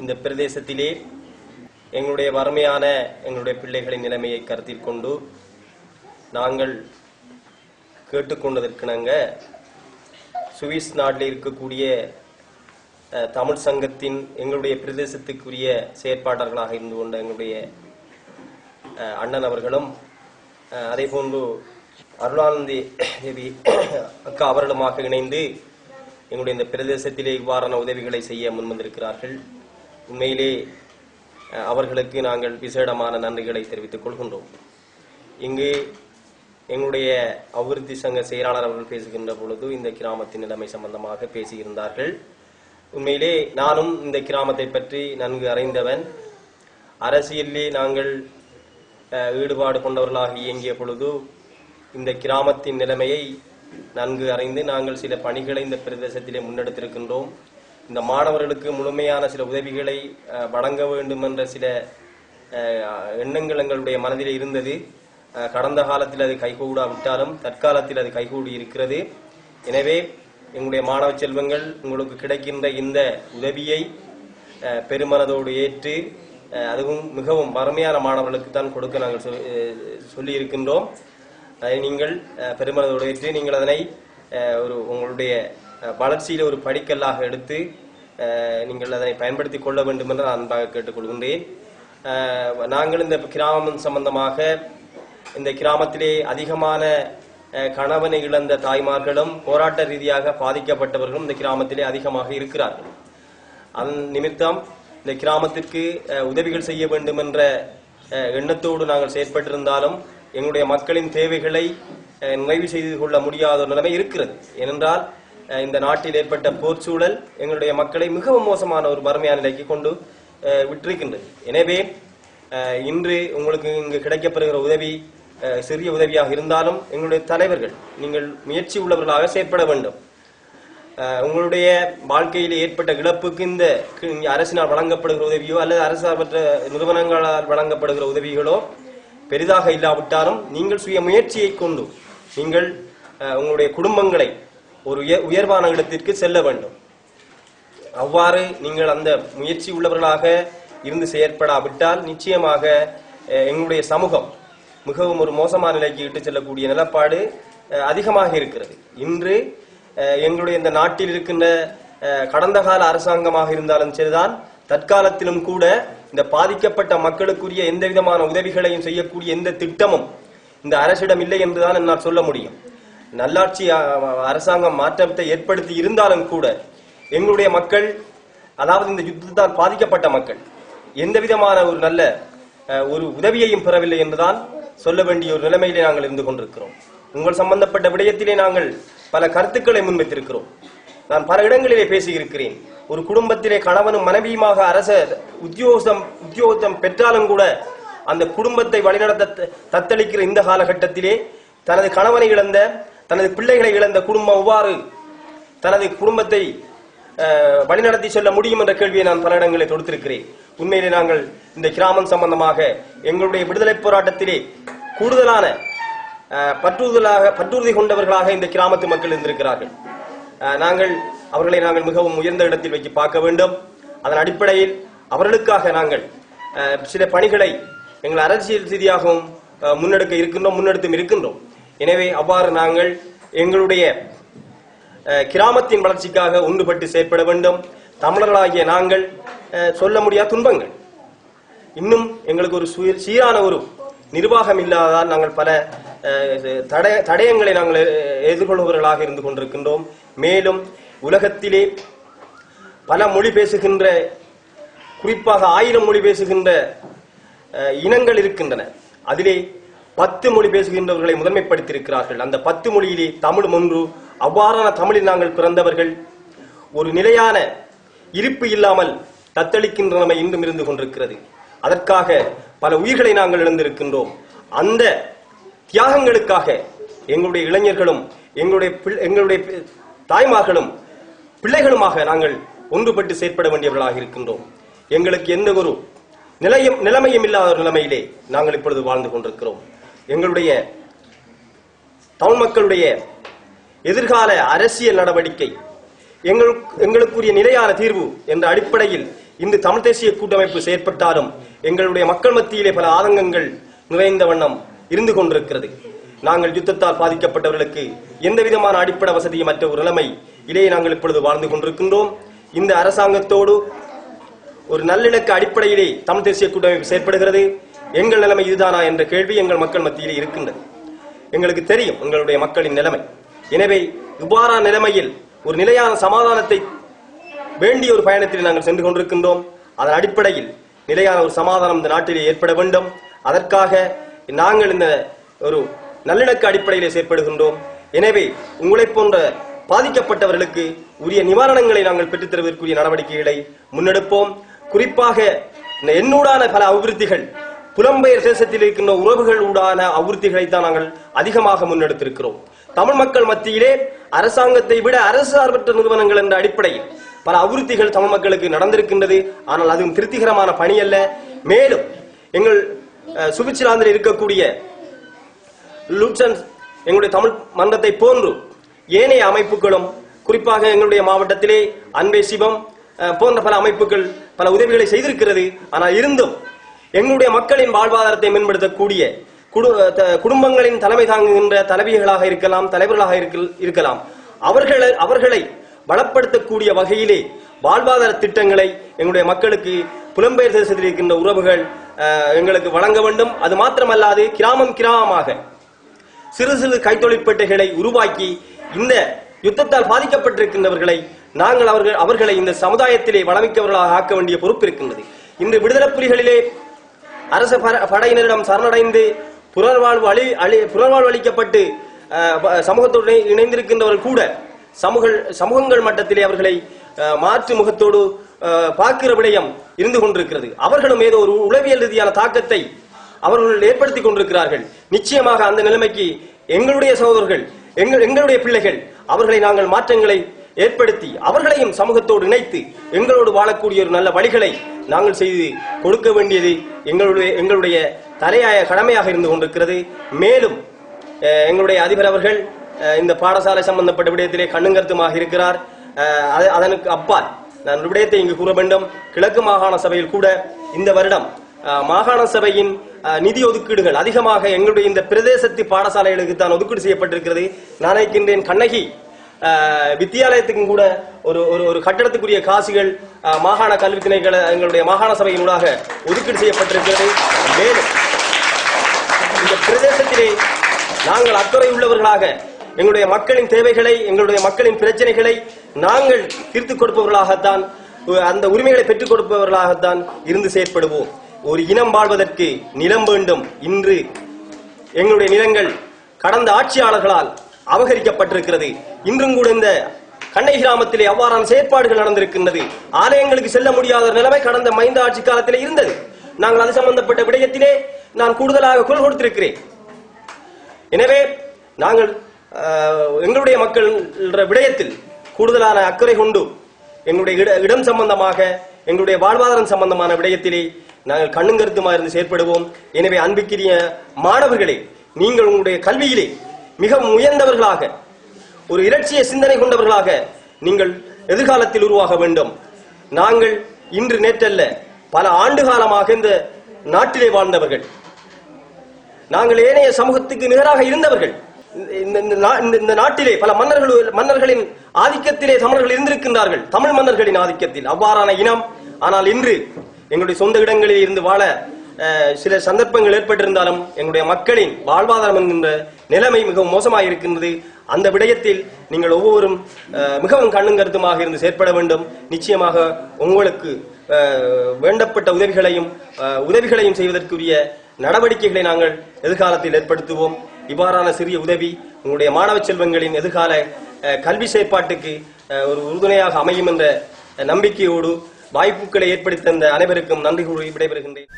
இந்த பிரதேசத்திலே எங்களுடைய வறுமையான எங்களுடைய பிள்ளைகளின் நிலைமையை கருத்தில் கொண்டு நாங்கள் கேட்டுக்கொண்டதற்கிணங்க சுவிஸ் நாட்டில் இருக்கக்கூடிய தமிழ் சங்கத்தின் எங்களுடைய பிரதேசத்துக்குரிய செயற்பாட்டாளர்களாக இருந்து கொண்ட எங்களுடைய அண்ணன் அவர்களும் அதே போன்று அருளானந்தி தேவி அக்கா அவர்களுமாக இணைந்து எங்களுடைய இந்த பிரதேசத்திலே இவ்வாறான உதவிகளை செய்ய முன்வந்திருக்கிறார்கள். உண்மையிலே அவர்களுக்கு நாங்கள் விசேடமான நன்றிகளை தெரிவித்துக் கொள்கின்றோம். இங்கு எங்களுடைய அபிவிருத்தி சங்க செயலாளர் அவர்கள் பேசுகின்ற பொழுது இந்த கிராமத்தின் நிலைமை சம்பந்தமாக பேசியிருந்தார்கள். உண்மையிலே நானும் இந்த கிராமத்தை பற்றி நன்கு அறிந்தவன். அரசியலிலே நாங்கள் ஈடுபாடு கொண்டவர்களாக இயங்கிய பொழுது இந்த கிராமத்தின் நிலைமையை நன்கு அறிந்து நாங்கள் சில பணிகளை இந்த பிரதேசத்திலே முன்னெடுத்திருக்கின்றோம். இந்த மாணவர்களுக்கு முழுமையான சில உதவிகளை வழங்க வேண்டும் என்ற சில எண்ணங்கள் எங்களுடைய மனதிலே இருந்தது. கடந்த காலத்தில் அது கைகூடாவிட்டாலும் தற்காலத்தில் அது கைகூடி இருக்கிறது. எனவே எங்களுடைய மாணவ செல்வங்கள் உங்களுக்கு கிடைக்கின்ற இந்த உதவியை பெருமனதோடு ஏற்று அதுவும் மிகவும் வறுமையான மாணவர்களுக்கு தான் கொடுக்க நாங்கள் சொல்லி இருக்கின்றோம். அதை நீங்கள் பெருமனதோடு ஏற்று நீங்கள் அதனை ஒரு உங்களுடைய வளர்ச்சியில் ஒரு படிக்கல்லாக எடுத்து நீங்கள் அதனை பயன்படுத்திக் கொள்ள வேண்டும் என்று நான் அன்பாக கேட்டுக்கொள்கின்றேன். நாங்கள் இந்த கிராமம் சம்பந்தமாக இந்த கிராமத்திலே அதிகமான கணவனை இழந்த தாய்மார்களும் போராட்ட ரீதியாக பாதிக்கப்பட்டவர்களும் இந்த கிராமத்திலே அதிகமாக இருக்கிறார்கள். அதன் நிமித்தம் இந்த கிராமத்திற்கு உதவிகள் செய்ய வேண்டும் என்ற எண்ணத்தோடு நாங்கள் செயற்பட்டிருந்தாலும் எங்களுடைய மக்களின் தேவைகளை நிறைவு செய்து கொள்ள முடியாத ஒரு நிலைமை இருக்கிறது. ஏனென்றால் இந்த நாட்டில் ஏற்பட்ட போர் சூழல் எங்களுடைய மக்களை மிகவும் மோசமான ஒரு வறுமையான நிலைக்கு கொண்டு விட்டிருக்கின்றது. எனவே இன்று உங்களுக்கு இங்கு கிடைக்கப்பெறுகிற உதவி சிறிய உதவியாக இருந்தாலும் எங்களுடைய தலைவர்கள் நீங்கள் முயற்சி உள்ளவர்களாக செயற்பட வேண்டும். உங்களுடைய வாழ்க்கையில் ஏற்பட்ட இழப்புக்கு இந்த அரசினால் வழங்கப்படுகிற உதவியோ அல்லது அரசார்பற்ற நிறுவனங்களால் வழங்கப்படுகிற உதவிகளோ பெரிதாக இல்லாவிட்டாலும் நீங்கள் சுய முயற்சியை கொண்டு நீங்கள் உங்களுடைய குடும்பங்களை ஒரு உயர்வான இடத்திற்கு செல்ல வேண்டும். அவ்வாறு நீங்கள் அந்த முயற்சி உள்ளவர்களாக இருந்து செயற்படாவிட்டால் நிச்சயமாக எங்களுடைய சமூகம் மிகவும் ஒரு மோசமான நிலைக்கு இட்டு செல்லக்கூடிய நிலப்பாடு அதிகமாக இருக்கிறது. இன்று எங்களுடைய இந்த நாட்டில் இருக்கின்ற கடந்த கால அரசாங்கமாக இருந்தாலும் சரிதான், தற்காலத்திலும் கூட இந்த பாதிக்கப்பட்ட மக்களுக்குரிய எந்த விதமான உதவிகளையும் செய்யக்கூடிய எந்த திட்டமும் இந்த அரசிடம் இல்லை என்றுதான் என்னால் சொல்ல முடியும். நல்லாட்சி அரசாங்கம் மாற்றத்தை ஏற்படுத்தி இருந்தாலும் கூட எங்களுடைய மக்கள், அதாவது இந்த யுத்தத்தால் பாதிக்கப்பட்ட மக்கள் எந்த விதமான ஒரு நல்ல ஒரு உதவியையும் பெறவில்லை என்றுதான் சொல்ல வேண்டிய ஒரு நிலைமையிலே நாங்கள் இருந்து கொண்டிருக்கிறோம். உங்கள் சம்பந்தப்பட்ட விடயத்திலே நாங்கள் பல கருத்துக்களை முன்வைத்திருக்கிறோம். நான் பல இடங்களிலே பேசியிருக்கிறேன். ஒரு குடும்பத்திலே கணவனும் மனைவியுமாக அரச உத்தியோகம் பெற்றாலும் கூட அந்த குடும்பத்தை வழிநடத்த தத்தளிக்கிற இந்த காலகட்டத்திலே தனது கணவனை இழந்த, தனது பிள்ளைகளை இழந்த குடும்பம் எவ்வாறு தனது குடும்பத்தை வழிநடத்தி செல்ல முடியும் என்ற கேள்வியை நான் பல இடங்களை தொடுத்திருக்கிறேன். உண்மையிலே நாங்கள் இந்த கிராமம் சம்பந்தமாக எங்களுடைய விடுதலை போராட்டத்திலே கூடுதலான பற்றுறுதி கொண்டவர்களாக இந்த கிராமத்து மக்கள் இருந்திருக்கிறார்கள். அவர்களை நாங்கள் மிகவும் உயர்ந்த இடத்தில் வைத்து பார்க்க வேண்டும். அதன் அடிப்படையில் அவர்களுக்காக நாங்கள் சில பணிகளை எங்கள் அரசியல் ரீதியாகவும் முன்னெடுத்தும் இருக்கின்றோம். எனவே அவ்வாறு நாங்கள் எங்களுடைய கிராமத்தின் வளர்ச்சிக்காக ஒன்றுபட்டு செயற்பட வேண்டும். தமிழர்களாகிய நாங்கள் சொல்ல முடியாத துன்பங்கள், இன்னும் எங்களுக்கு ஒரு சீரான ஒரு நிர்வாகம் இல்லாததால் நாங்கள் பல தடயங்களை நாங்கள் எதிர்கொள்பவர்களாக இருந்து கொண்டிருக்கின்றோம். மேலும் உலகத்திலே பல மொழி பேசுகின்ற, குறிப்பாக 1000 மொழி பேசுகின்ற இனங்கள் இருக்கின்றன. அதிலே 10 மொழி பேசுகின்றவர்களை முதன்மைப்படுத்தியிருக்கிறார்கள். அந்த 10 மொழியிலே தமிழ் ஒன்று. அவ்வாறான தமிழில் நாங்கள் பிறந்தவர்கள் ஒரு நிலையான இருப்பு இல்லாமல் தத்தளிக்கின்ற நிலைமை இன்றும் இருந்து கொண்டிருக்கிறது. அதற்காக பல உயிர்களை நாங்கள் இழந்திருக்கின்றோம். அந்த தியாகங்களுக்காக எங்களுடைய இளைஞர்களும் எங்களுடைய தாய்மார்களும் பிள்ளைகளுமாக நாங்கள் ஒன்றுபட்டு செயற்பட வேண்டியவர்களாக இருக்கின்றோம். எங்களுக்கு எந்த ஒரு நிலைமையும் இல்லாத ஒரு நிலைமையிலே நாங்கள் இப்பொழுது வாழ்ந்து கொண்டிருக்கிறோம். எங்களுடைய தமிழ் மக்களுடைய எதிர்கால அரசியல் நடவடிக்கை எங்களுக்குரிய நிலையான தீர்வு என்ற அடிப்படையில் இந்த தமிழ் தேசிய கூட்டமைப்பு செயற்பட்டாலும் எங்களுடைய மக்கள் மத்தியிலே பல ஆதங்கங்கள் நிறைந்த வண்ணம் இருந்து கொண்டிருக்கிறது. நாங்கள் யுத்தத்தால் பாதிக்கப்பட்டவர்களுக்கு எந்த விதமான அடிப்படை வசதியமற்ற ஒரு நிலைமை இடையே நாங்கள் இப்பொழுது வாழ்ந்து கொண்டிருக்கின்றோம். இந்த அரசாங்கத்தோடு ஒரு நல்லிணக்க அடிப்படையிலே தமிழ் தேசிய கூட்டமைப்பு செயற்படுகிறது. எங்கள் நிலைமை இதுதானா என்ற கேள்வி எங்கள் மக்கள் மத்தியிலே இருக்கின்றது. எங்களுக்கு தெரியும் எங்களுடைய மக்களின் நிலைமை. எனவே இவ்வாறான நிலைமையில் ஒரு நிலையான சமாதானத்தை வேண்டிய ஒரு பயணத்தில் நாங்கள் சென்று கொண்டிருக்கின்றோம். அதன் அடிப்படையில் நிலையான ஒரு சமாதானம் இந்த நாட்டிலே ஏற்பட வேண்டும். அதற்காக நாங்கள் இந்த ஒரு நல்லிணக்க அடிப்படையிலே செயற்படுகின்றோம். எனவே உங்களை போன்ற பாதிக்கப்பட்டவர்களுக்கு உரிய நிவாரணங்களை நாங்கள் பெற்றுத் தருவதற்குரிய நடவடிக்கைகளை முன்னெடுப்போம். குறிப்பாக என்னூடான பல அபிவிருத்திகள், புலம்பெயர் தேசத்தில் இருக்கின்ற உறவுகள் ஊடான அபிவிருத்திகளை தான் நாங்கள் அதிகமாக முன்னெடுத்திருக்கிறோம். தமிழ் மக்கள் மத்தியிலே அரசாங்கத்தை விட அரசு சார்பற்ற நிறுவனங்கள் என்ற அடிப்படையில் பல அபிவிருத்திகள் தமிழ் மக்களுக்கு நடந்திருக்கின்றது. ஆனால் அதுவும் திருப்திகரமான பணி அல்ல. மேலும் எங்கள் சுவிட்சர்லாந்தில் இருக்கக்கூடிய லூட்சன்ஸ் எங்களுடைய தமிழ் மன்றத்தை போன்று ஏனைய அமைப்புகளும், குறிப்பாக எங்களுடைய மாவட்டத்திலே அன்பே சிவம் போன்ற பல அமைப்புகள் பல உதவிகளை செய்திருக்கிறது. ஆனால் இருந்தும் எங்களுடைய மக்களின் வாழ்வாதாரத்தை மேம்படுத்தக்கூடிய குடும்பங்களின் தலைமை தாங்குகின்ற தலைவிகளாக இருக்கலாம், தலைவர்களாக இருக்கலாம், அவர்களை வளப்படுத்தக்கூடிய வகையிலே வாழ்வாதார திட்டங்களை எங்களுடைய மக்களுக்கு புலம்பெயர் தேசத்தில் இருக்கின்ற உறவுகள் எங்களுக்கு வழங்க வேண்டும். அது மாத்திரமல்லாது கிராமமாக சிறு சிறு கைத்தொழிற்பேட்டைகளை உருவாக்கி இந்த யுத்தத்தால் பாதிக்கப்பட்டிருக்கின்றவர்களை நாங்கள் அவர்களை இந்த சமுதாயத்திலே வளமிக்கவர்களாக ஆக்க வேண்டிய பொறுப்பு இருக்கின்றது. இன்று விடுதலை புலிகளிலே அரச படையினரிடம் சரணடைந்து புனர்வாழ்வு அளிக்கப்பட்டு சமூகத்தோடு இணைந்திருக்கின்றவர்கள் கூட சமூகங்கள் மட்டத்திலே அவர்களை மாற்று முகத்தோடு பார்க்கிற விடயம் இருந்து கொண்டிருக்கிறது. அவர்களும் ஏதோ ஒரு உளவியல் ரீதியான தாக்கத்தை அவர்கள் ஏற்படுத்திக் கொண்டிருக்கிறார்கள். நிச்சயமாக அந்த நிலைமைக்கு எங்களுடைய சகோதரர்கள், எங்களுடைய பிள்ளைகள், அவர்களை நாங்கள் மாற்றங்களை ஏற்படுத்தி அவர்களையும் சமூகத்தோடு இணைத்து எங்களோடு வாழக்கூடிய ஒரு நல்ல வழிகளை நாங்கள் செய்து கொடுக்க வேண்டியது எங்களுடைய தலையாய கடமையாக இருந்து கொண்டிருக்கிறது. மேலும் எங்களுடைய அதிபர் அவர்கள் இந்த பாடசாலை சம்பந்தப்பட்ட விடயத்திலே கண்ணுங்கருத்துமாக இருக்கிறார். அதற்கு அப்பால் நான் ஒரு விடயத்தை இங்கு கூற வேண்டும். கிழக்கு மாகாண சபையில் கூட இந்த வருடம் மாகாண சபையின் நிதி ஒதுக்கீடுகள் அதிகமாக எங்களுடைய இந்த பிரதேசத்து பாடசாலைகளுக்கு தான் ஒதுக்கீடு செய்யப்பட்டிருக்கிறது. நான் நினைக்கின்றேன் கண்ணகி வித்தியாலயத்துக்கும் கூட ஒரு கட்டடத்துக்குரிய காசுகள் மாகாண கல்வி திணைக்கள எங்களுடைய மாகாண சபையினூடாக ஒதுக்கீடு செய்யப்பட்டிருக்கிறது. மேலும் இந்த பிரதேசத்திலே நாங்கள் அக்கறை உள்ளவர்களாக எங்களுடைய மக்களின் தேவைகளை, எங்களுடைய மக்களின் பிரச்சனைகளை நாங்கள் தீர்த்துக் கொடுப்பவர்களாகத்தான், அந்த உரிமைகளை பெற்றுக் கொடுப்பவர்களாகத்தான் இருந்து செயற்படுவோம். ஒரு இனம் வாழ்வதற்கு நிலம் வேண்டும். இன்று எங்களுடைய நிலங்கள் கடந்த ஆட்சியாளர்களால் அபகரிக்கப்பட்டிருக்கிறது. இன்றும் கூட இந்த கண்ணை கிராமத்திலே அவ்வாறான செயற்பாடுகள் நடந்திருக்கின்றது. ஆலயங்களுக்கு செல்ல முடியாத நிலைமை கடந்த மைந்த ஆட்சி காலத்திலே இருந்தது. நாங்கள் அது சம்பந்தப்பட்ட விடயத்திலே நான் கூடுதலாக குரல் கொடுத்திருக்கிறேன். எனவே நாங்கள் எங்களுடைய மக்கள் விடயத்தில் கூடுதலான அக்கறை கொண்டு எங்களுடைய இடம் சம்பந்தமாக, எங்களுடைய வாழ்வாதாரம் சம்பந்தமான விடயத்திலே நாங்கள் கண்ணுங்கருத்துமா இருந்து செயற்படுவோம். எனவே அன்பிற்குரிய மாணவர்களே, நீங்கள் உங்களுடைய கல்வியிலே மிகவும் உயர்ந்தவர்களாக, ஒரு இலட்சிய சிந்தனை கொண்டவர்களாக நீங்கள் எதிர்காலத்தில் உருவாக வேண்டும். நாங்கள் இன்று நேற்றல்ல, பல ஆண்டு காலமாக இந்த நாட்டிலே வாழ்ந்தவர்கள், நாங்கள் ஏனைய சமூகத்துக்கு நிகராக இருந்தவர்கள். இந்த நாட்டிலே பல மன்னர்களின் ஆதிக்கத்திலே தமிழர்கள் இருந்திருக்கின்றார்கள், தமிழ் மன்னர்களின் ஆதிக்கத்தில் அவ்வாறான இனம். ஆனால் இன்று எங்களுடைய சொந்த இடங்களில் இருந்து வாழ சில சந்தர்ப்பங்கள் ஏற்பட்டிருந்தாலும் எங்களுடைய மக்களின் வாழ்வாதாரம் என்கின்ற நிலைமை மிகவும் மோசமாக இருக்கின்றது. அந்த விடயத்தில் நீங்கள் ஒவ்வொருவரும் மிகவும் கண்ணும் கருத்துமாக இருந்து செயற்பட வேண்டும். நிச்சயமாக உங்களுக்கு வேண்டப்பட்ட உதவிகளையும் செய்வதற்குரிய நடவடிக்கைகளை நாங்கள் எதிர்காலத்தில் ஏற்படுத்துவோம். இவ்வாறான சிறிய உதவி உங்களுடைய மாணவ செல்வங்களின் எதிர்கால கல்வி செயற்பாட்டுக்கு ஒரு உறுதுணையாக அமையும் என்ற நம்பிக்கையோடு வாய்ப்புகளை ஏற்படுத்த அனைவருக்கும் நன்றி கூறி விடைபெறுகின்றேன்.